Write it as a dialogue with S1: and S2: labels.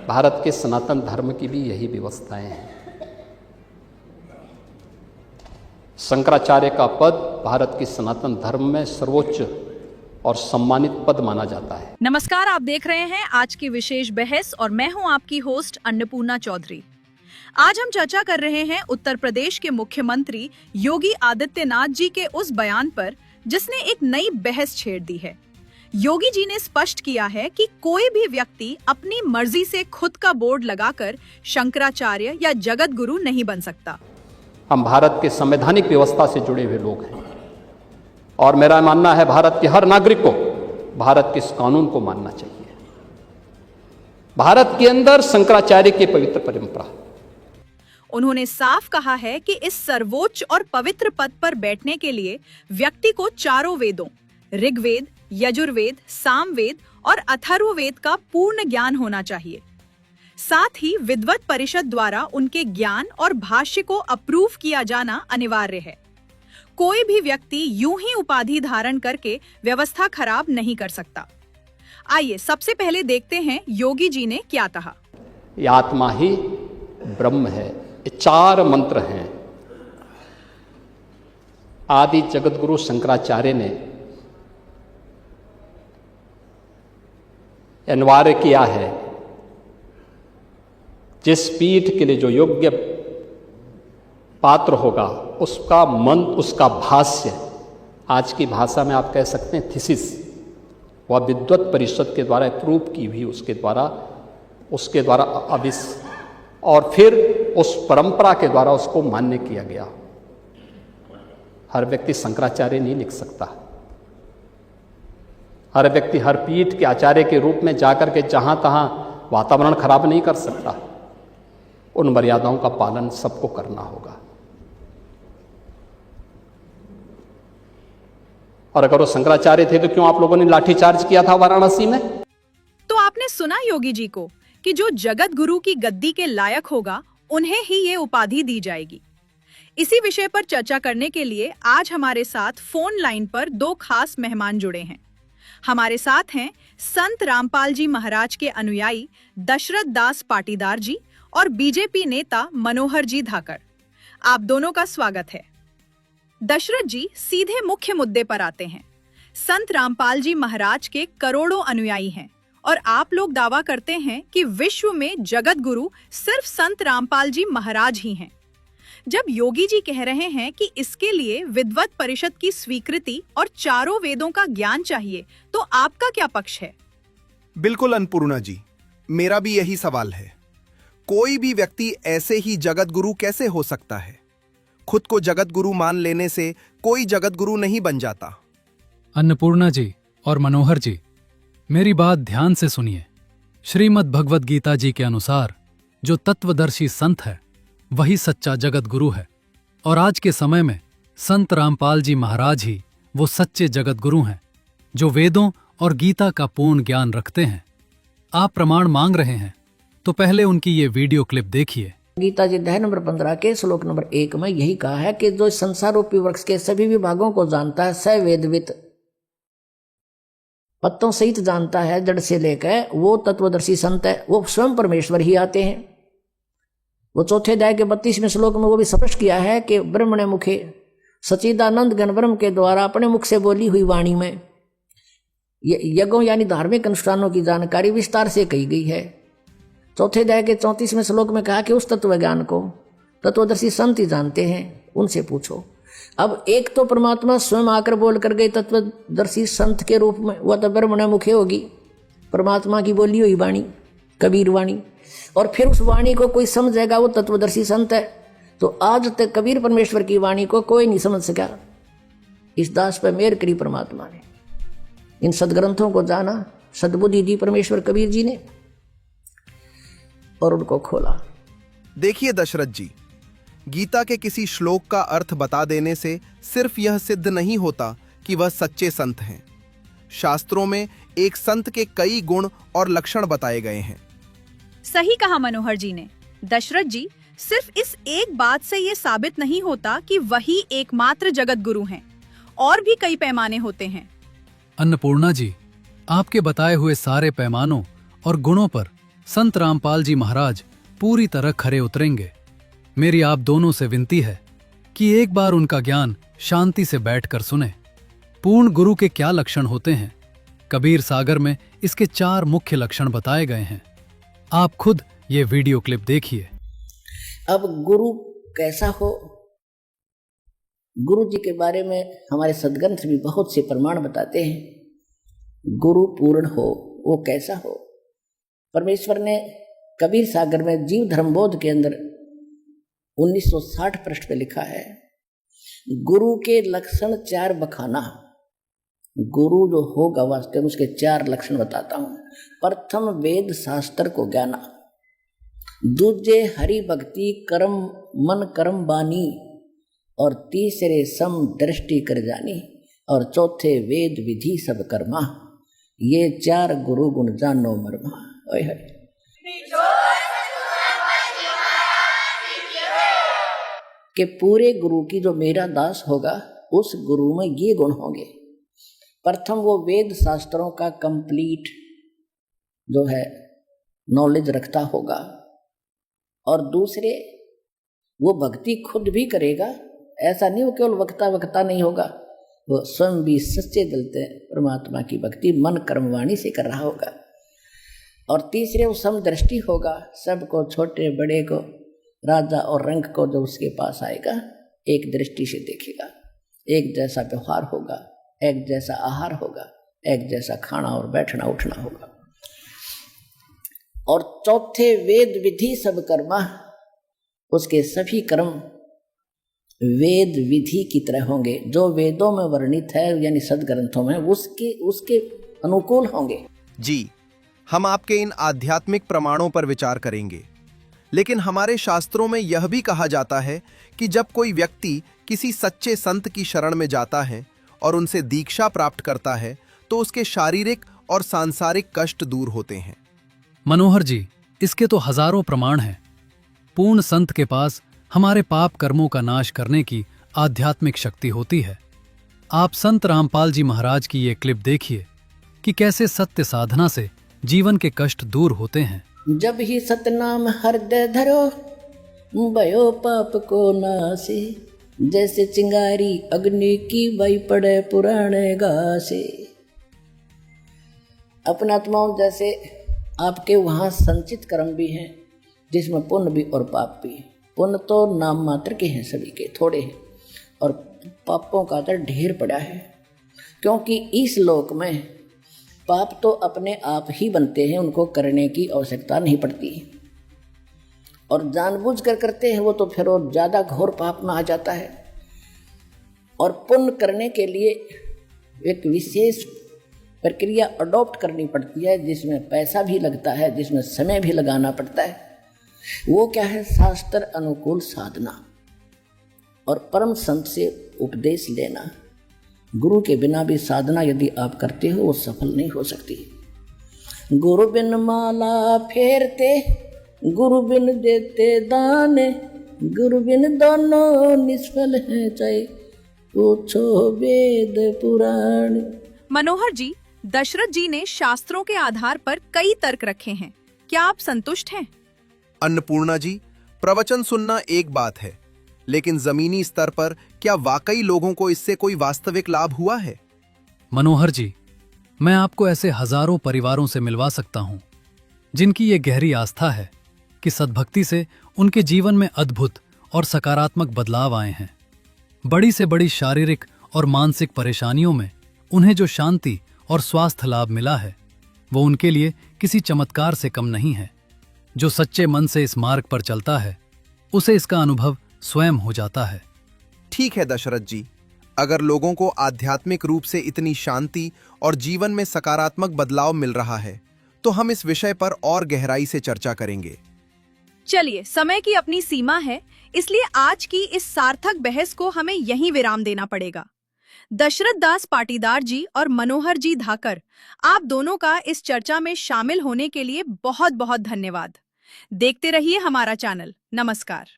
S1: भारत के सनातन धर्म की भी यही व्यवस्थाएं हैं। शंकराचार्य का पद भारत की सनातन धर्म में सर्वोच्च और सम्मानित पद माना जाता है।
S2: नमस्कार, आप देख रहे हैं आज की विशेष बहस और मैं हूं आपकी होस्ट अन्नपूर्णा चौधरी। आज हम चर्चा कर रहे हैं उत्तर प्रदेश के मुख्यमंत्री योगी आदित्यनाथ जी के उस बयान पर जिसने एक नई बहस छेड़ दी है। योगी जी ने स्पष्ट किया है कि कोई भी व्यक्ति अपनी मर्जी से खुद का बोर्ड लगाकर शंकराचार्य या जगत गुरु नहीं बन सकता।
S1: हम भारत के संवैधानिक व्यवस्था से जुड़े हुए लोग हैं और मेरा मानना है भारत के हर नागरिक को भारत के इस कानून को मानना चाहिए। भारत के अंदर शंकराचार्य की पवित्र परंपरा।
S2: उन्होंने साफ कहा है कि इस सर्वोच्च और पवित्र पद पर बैठने के लिए व्यक्ति को चारों वेदों ऋग्वेद, यजुर्वेद, सामवेद और अथर्ववेद का पूर्ण ज्ञान होना चाहिए। साथ ही विद्वत परिषद द्वारा उनके ज्ञान और भाष्य को अप्रूव किया जाना अनिवार्य है। कोई भी व्यक्ति यूं ही उपाधि धारण करके व्यवस्था खराब नहीं कर सकता। आइए सबसे पहले देखते हैं योगी जी ने क्या कहा।
S1: ये आत्मा ही ब्रह्म है। ये 4 मंत्र हैं। आदि जगत गुरु शंकराचार्य ने अनिवार्य किया है, जिस पीठ के लिए जो योग्य पात्र होगा उसका मंत्र, उसका भाष्य, आज की भाषा में आप कह सकते हैं थीसिस, वह विद्वत परिषद के द्वारा अप्रूव की हुई, उसके द्वारा अविस और फिर उस परंपरा के द्वारा उसको मान्य किया गया। हर व्यक्ति शंकराचार्य नहीं लिख सकता। हर व्यक्ति हर पीठ के आचार्य के रूप में जाकर के जहां तहां वातावरण खराब नहीं कर सकता। उन मर्यादाओं का पालन सबको करना होगा। और अगर वो शंकराचार्य थे तो क्यों आप लोगों ने लाठीचार्ज किया था वाराणसी में?
S2: तो आपने सुना योगी जी को कि जो जगत गुरु की गद्दी के लायक होगा उन्हें ही ये उपाधि दी जाएगी। इसी विषय पर चर्चा करने के लिए आज हमारे साथ फोन लाइन पर 2 खास मेहमान जुड़े हैं। हमारे साथ हैं संत रामपाल जी महाराज के अनुयायी दशरथ दास पाटीदार जी और बीजेपी नेता मनोहर जी धाकड़। आप दोनों का स्वागत है। दशरथ जी, सीधे मुख्य मुद्दे पर आते हैं। संत रामपाल जी महाराज के करोड़ों अनुयायी हैं और आप लोग दावा करते हैं कि विश्व में जगत गुरु सिर्फ संत रामपाल जी महाराज ही हैं। जब योगी जी कह रहे हैं कि इसके लिए विद्वत परिषद की स्वीकृति और चारों वेदों का ज्ञान चाहिए, तो आपका क्या पक्ष है?
S3: बिल्कुल अन्नपूर्णा जी, मेरा भी यही सवाल है। कोई भी व्यक्ति ऐसे ही जगत गुरु कैसे हो सकता है? खुद को जगत गुरु मान लेने से कोई जगत गुरु नहीं बन जाता।
S4: अन्नपूर्णा जी और मनोहर जी, मेरी बात ध्यान से सुनिए। श्रीमद् भगवद गीता जी के अनुसार जो तत्वदर्शी संत है वही सच्चा जगत गुरु है और आज के समय में संत रामपाल जी महाराज ही वो सच्चे जगत गुरु हैं जो वेदों और गीता का पूर्ण ज्ञान रखते हैं। आप प्रमाण मांग रहे हैं तो पहले उनकी ये वीडियो क्लिप देखिए।
S5: गीता जी अध्याय नंबर 15 के श्लोक नंबर 1 में यही कहा है कि जो संसार रूपी वृक्ष के सभी विभागों को जानता है, स वेदवित, पत्तों सहित जानता है, जड़ से लेकर, वो तत्वदर्शी संत है। वो स्वयं परमेश्वर ही आते हैं। वो चौथे अध्याय के 32वें श्लोक में वो भी स्पष्ट किया है कि ब्रह्मणे मुखे सच्चिदानंद घन ब्रह्म के द्वारा अपने मुख से बोली हुई वाणी में यज्ञों यानी धार्मिक अनुष्ठानों की जानकारी विस्तार से कही गई है। चौथे अध्याय के 34वें श्लोक में कहा कि उस तत्व ज्ञान को तत्वदर्शी संत ही जानते हैं, उनसे पूछो। अब एक तो परमात्मा स्वयं आकर बोल कर गए तत्वदर्शी संत के रूप में, वह तो ब्रह्मणे मुखे होगी, परमात्मा की बोली हुई वाणी, कबीर वाणी। और फिर उस वाणी को कोई समझेगा, वो तत्वदर्शी संत है। तो आज तक कबीर परमेश्वर की वाणी को कोई नहीं समझ सका। इस दास पर मेहर करी परमात्मा ने, इन सदग्रंथों को जाना, सद्बुद्धि दी परमेश्वर कबीर जी ने और उनको खोला।
S3: देखिए दशरथ जी, गीता के किसी श्लोक का अर्थ बता देने से सिर्फ यह सिद्ध नहीं होता कि वह सच्चे संत हैं। शास्त्रों में एक संत के कई गुण और लक्षण बताए गए हैं।
S2: सही कहा मनोहर जी ने। दशरथ जी, सिर्फ इस एक बात से ये साबित नहीं होता कि वही एकमात्र जगत गुरु हैं, और भी कई पैमाने होते हैं।
S4: अन्नपूर्णा जी, आपके बताए हुए सारे पैमानों और गुणों पर संत रामपाल जी महाराज पूरी तरह खरे उतरेंगे। मेरी आप दोनों से विनती है कि एक बार उनका ज्ञान शांति से बैठकर सुने। पूर्ण गुरु के क्या लक्षण होते हैं? कबीर सागर में इसके 4 मुख्य लक्षण बताए गए हैं। आप खुद ये वीडियो क्लिप देखिए।
S5: अब गुरु कैसा हो, गुरु जी के बारे में हमारे सदग्रंथ भी बहुत से प्रमाण बताते हैं। गुरु पूर्ण हो, वो कैसा हो? परमेश्वर ने कबीर सागर में जीव धर्मबोध के अंदर 1960 पृष्ठ पे लिखा है, गुरु के लक्षण 4 बखाना। गुरु जो होगा वास्तव में उसके 4 लक्षण बताता हूं। प्रथम वेद शास्त्र को ज्ञाना, दूजे हरि भक्ति कर्म मन कर्म बानी, और तीसरे सम दृष्टि कर जानी, और चौथे वेद विधि सब कर्मा। ये 4 गुरु गुण जानो मरमा। ओए है कि पूरे गुरु की जो मेरा दास होगा उस गुरु में ये गुण होंगे। प्रथम वो वेद शास्त्रों का कंप्लीट जो है नॉलेज रखता होगा, और दूसरे वो भक्ति खुद भी करेगा। ऐसा नहीं वो केवल वक्ता नहीं होगा, वो स्वयं भी सच्चे दिल से परमात्मा की भक्ति मन कर्म वाणी से कर रहा होगा। और तीसरे वो समदृष्टि होगा, सबको छोटे बड़े को राजा और रंग को जो उसके पास आएगा एक दृष्टि से देखेगा। एक जैसा व्यवहार होगा, एक जैसा आहार होगा, एक जैसा खाना और बैठना उठना होगा। और चौथे वेद विधि सब कर्मा, उसके सभी कर्म वेद विधि की तरह होंगे, जो वेदों में वर्णित है यानी सदग्रंथों में उसके अनुकूल होंगे।
S3: जी, हम आपके इन आध्यात्मिक प्रमाणों पर विचार करेंगे, लेकिन हमारे शास्त्रों में यह भी कहा जाता है कि जब कोई व्यक्ति किसी सच्चे संत की शरण में जाता है और उनसे दीक्षा प्राप्त करता है तो उसके शारीरिक और सांसारिक कष्ट दूर होते हैं।
S4: मनोहर जी, इसके तो हजारों प्रमाण हैं। पूर्ण संत के पास हमारे पाप कर्मों का नाश करने की आध्यात्मिक शक्ति होती है। आप संत रामपाल जी महाराज की ये क्लिप देखिए कि कैसे सत्य साधना से जीवन के कष्ट दूर होते हैं।
S5: जब ही सतनाम हृदय धरो, भयो पाप को नासे, जैसे चिंगारी अग्नि की वही पड़े पुराने घासे। अपना आत्माओं जैसे आपके वहाँ संचित कर्म भी हैं, जिसमें पुण्य भी और पाप भी। पुण्य तो नाम मात्र के हैं, सभी के थोड़े हैं, और पापों का तो ढेर पड़ा है। क्योंकि इस लोक में पाप तो अपने आप ही बनते हैं, उनको करने की आवश्यकता नहीं पड़ती। और जानबूझकर करते हैं वो तो फिर और ज़्यादा घोर पाप में आ जाता है। और पुण्य करने के लिए एक विशेष प्रक्रिया अडॉप्ट करनी पड़ती है, जिसमें पैसा भी लगता है, जिसमें समय भी लगाना पड़ता है। वो क्या है? शास्त्र अनुकूल साधना और परम संत से उपदेश लेना। गुरु के बिना भी साधना यदि आप करते हो वो सफल नहीं हो सकती। गुरु बिन माला फेरते, गुरु बिन देते दान, गुरु बिन दोनों निष्फल हैं, चाहे पूछो वेद पुराण।
S2: मनोहर जी, दशरथ जी ने शास्त्रों के आधार पर कई तर्क रखे हैं, क्या आप संतुष्ट हैं?
S3: अन्नपूर्णा जी, प्रवचन सुनना एक बात है, लेकिन जमीनी स्तर पर क्या वाकई लोगों को इससे कोई वास्तविक लाभ हुआ है?
S4: मनोहर जी, मैं आपको ऐसे हजारों परिवारों से मिलवा सकता हूं जिनकी ये गहरी आस्था है कि सद्भक्ति से उनके जीवन में अद्भुत और सकारात्मक बदलाव आए हैं। बड़ी से बड़ी शारीरिक और मानसिक परेशानियों में उन्हें जो शांति और स्वास्थ्य लाभ मिला है वो उनके लिए किसी चमत्कार से कम नहीं है। जो सच्चे मन से इस मार्ग पर चलता है उसे इसका अनुभव स्वयं हो जाता है।
S3: ठीक है दशरथ जी, अगर लोगों को आध्यात्मिक रूप से इतनी शांति और जीवन में सकारात्मक बदलाव मिल रहा है तो हम इस विषय पर और गहराई से चर्चा करेंगे।
S2: चलिए, समय की अपनी सीमा है, इसलिए आज की इस सार्थक बहस को हमें यहीं विराम देना पड़ेगा। दशरथ दास पाटीदार जी और मनोहर जी धाकर, आप दोनों का इस चर्चा में शामिल होने के लिए बहुत बहुत धन्यवाद। देखते रहिए हमारा चैनल। नमस्कार।